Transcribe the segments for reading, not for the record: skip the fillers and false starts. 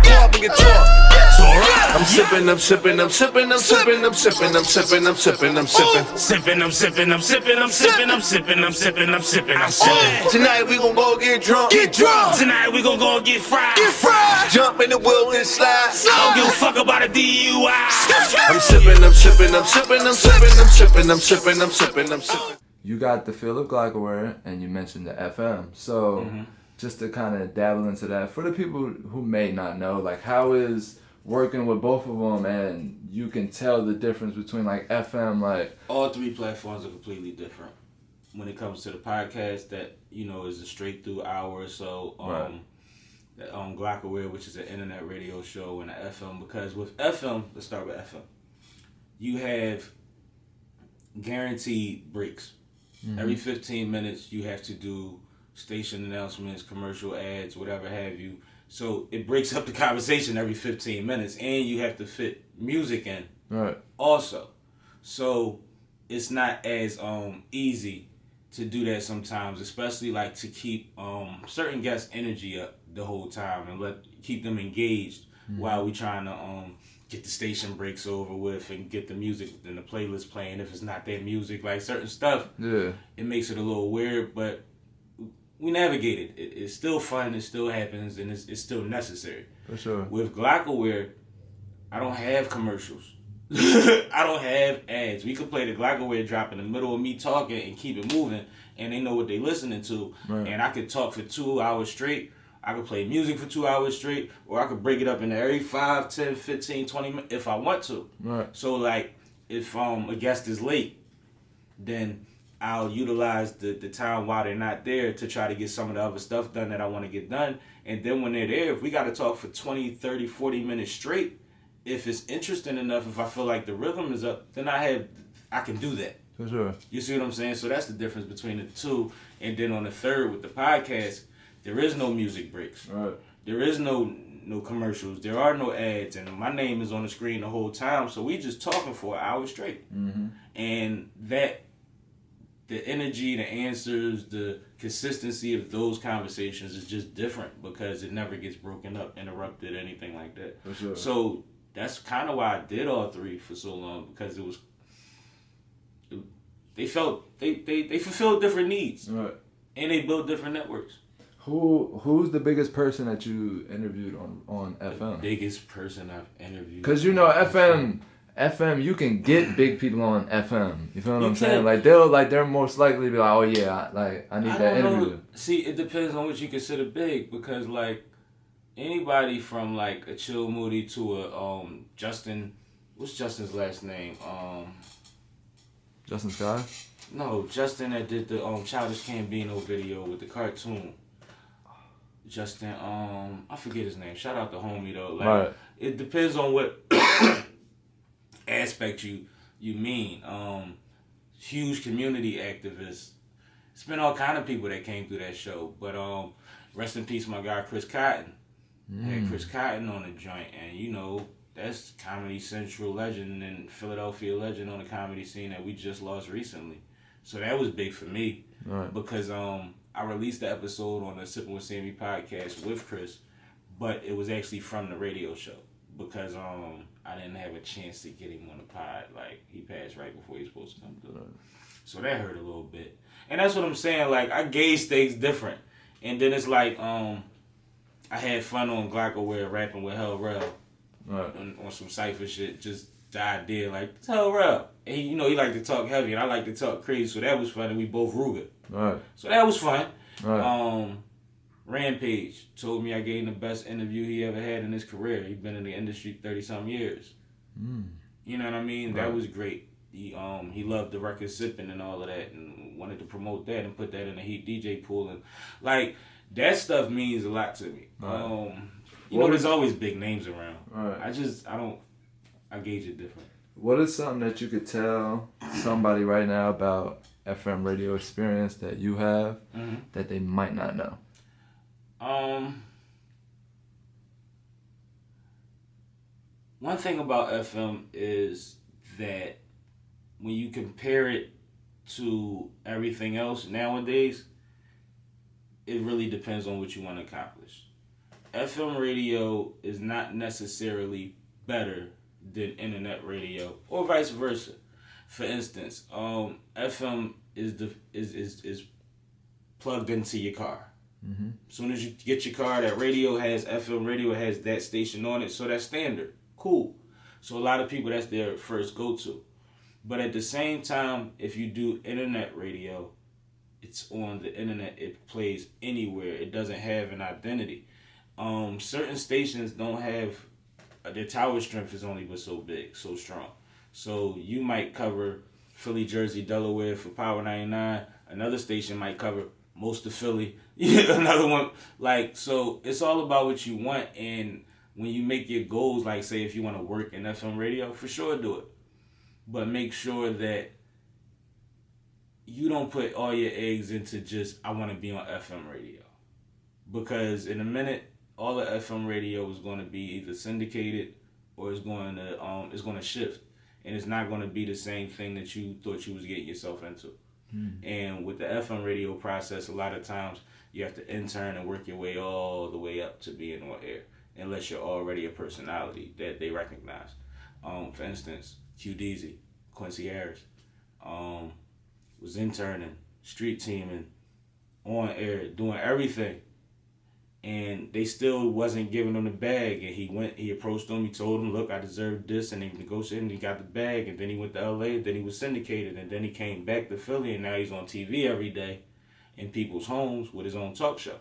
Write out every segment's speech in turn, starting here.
carb and get tore. I'm sipping, I'm sipping, I'm sipping, I'm sipping, I'm sipping, I'm sipping, I'm sipping, I'm sipping. Sipping, I'm sipping, I'm sipping, I'm sipping, I'm sipping, I'm sipping, I'm sipping, I'm sipping. Tonight we gon' go get drunk. Get drunk. Tonight we gon' go get fried. Get fried. Jump in the wheel and slide. I don't give a fuck about a DUI. I'm sipping, I'm sipping, I'm sipping, I'm sipping, I'm sipping, I'm sipping, I'm sipping, I'm sipping. You got the feel of Glockaware, and you mentioned the FM. So just to kind of dabble into that, for the people who may not know, like how is working with both of them, and you can tell the difference between like FM, like all three platforms are completely different. When it comes to the podcast, that is a straight through hour or so. Glockaware, which is an internet radio show, and an FM. Because with FM, let's start with FM. You have guaranteed breaks. Every 15 minutes, you have to do station announcements, commercial ads, whatever have you. So it breaks up the conversation every 15 minutes, and you have to fit music in also. So it's not as easy to do that sometimes, especially like to keep certain guests' energy up the whole time and keep them engaged while we trying to get the station breaks over with and get the music and the playlist playing. If it's not their music, like certain stuff, it makes it a little weird, but we navigate it. It's still fun, it still happens, and it's still necessary. For sure. With Glockaware, I don't have commercials. I don't have ads. We could play the Glockaware drop in the middle of me talking and keep it moving, and they know what they listening to. Right. And I could talk for 2 hours straight. I could play music for 2 hours straight, or I could break it up into every 5, 10, 15, 20 minutes if I want to. Right. So, like, if a guest is late, then I'll utilize the time while they're not there to try to get some of the other stuff done that I want to get done. And then when they're there, if we got to talk for 20, 30, 40 minutes straight, if it's interesting enough, if I feel like the rhythm is up, then I can do that. For sure. You see what I'm saying? So that's the difference between the two. And then on the third with the podcast, there is no music breaks. Right. There is no commercials. There are no ads. And my name is on the screen the whole time. So we just talking for an hour straight. And the energy, the answers, the consistency of those conversations is just different because it never gets broken up, interrupted, anything like that. For sure. So that's kind of why I did all three for so long, because they fulfilled different needs. Right. And they built different networks. Who's the biggest person that you interviewed on FM? The biggest person I've interviewed. Because FM, you can get big people on FM. You feel what I'm saying? Like they're most likely to be like, oh yeah, I need that interview. See, it depends on what you consider big, because like anybody from like a Chill Moody to a Justin, what's Justin's last name? Justin Sky? No, Justin that did the Childish Gambino video with the cartoon. Justin, I forget his name. Shout out to homie though. Like, right. It depends on what aspect you mean. Huge community activists. It's been all kind of people that came through that show. But rest in peace, my guy Chris Cotton. Had Chris Cotton on the joint, and that's Comedy Central legend and Philadelphia legend on the comedy scene that we just lost recently. So that was big for me, right. Because I released the episode on the Sippin' with Sammy podcast with Chris, but it was actually from the radio show because I didn't have a chance to get him on the pod. Like, he passed right before he was supposed to come through. Right. So that hurt a little bit. And that's what I'm saying. Like, I gauge things different. And then it's like, I had fun on Glockaware rapping with Hell Rel. Right. On some cypher shit. Just the idea, like, it's Hell Rel. And he like to talk heavy, and I like to talk crazy. So that was fun, and we both Ruger. Right. So that was fun. Right. Rampage told me I gave him the best interview he ever had in his career. He's been in the industry 30-some years. You know what I mean? Right. That was great. He loved the record Sippin' and all of that, and wanted to promote that and put that in the Heat DJ pool, and like that stuff means a lot to me. Right. There's always big names around. Right. I gauge it different. What is something that you could tell somebody right now about FM radio experience that you have that they might not know? One thing about FM is that when you compare it to everything else nowadays, it really depends on what you want to accomplish. FM radio is not necessarily better than internet radio, or vice versa. For instance, FM is plugged into your car. As soon as you get your car, that radio has FM radio, has that station on it, so that's standard. Cool. So a lot of people, that's their first go-to. But at the same time, if you do internet radio, it's on the internet. It plays anywhere. It doesn't have an identity. Certain stations don't have, their tower strength is only but so big, so strong. So you might cover Philly, Jersey, Delaware for Power 99. Another station might cover most of Philly. Another one. Like, so it's all about what you want. And when you make your goals, like say if you want to work in FM radio, for sure do it. But make sure that you don't put all your eggs into just, I want to be on FM radio. Because in a minute, all the FM radio is going to be either syndicated or it's going to shift. And it's not going to be the same thing that you thought you was getting yourself into. And with the FM radio process, a lot of times you have to intern and work your way all the way up to being on air, unless you're already a personality that they recognize. For instance, Q Deezy, Quincy Harris, was interning, street teaming, on air, doing everything. And they still wasn't giving him the bag. And he approached them, he told them, look, I deserve this. And they negotiated and he got the bag. And then he went to LA, then he was syndicated. And then he came back to Philly and now he's on TV every day in people's homes with his own talk show.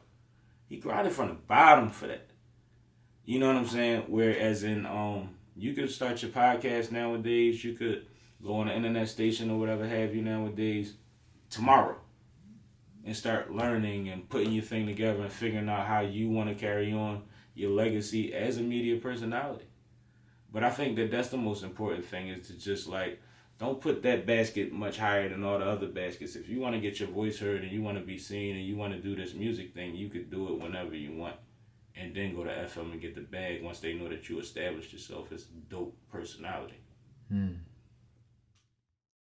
He grinded from the bottom for that. You know what I'm saying? Whereas in, you could start your podcast nowadays. You could go on an internet station or whatever have you nowadays tomorrow. And start learning and putting your thing together and figuring out how you want to carry on your legacy as a media personality. But I think that that's the most important thing, is to just like, don't put that basket much higher than all the other baskets. If you want to get your voice heard and you want to be seen and you want to do this music thing, you could do it whenever you want. And then go to FM and get the bag once they know that you established yourself as a dope personality.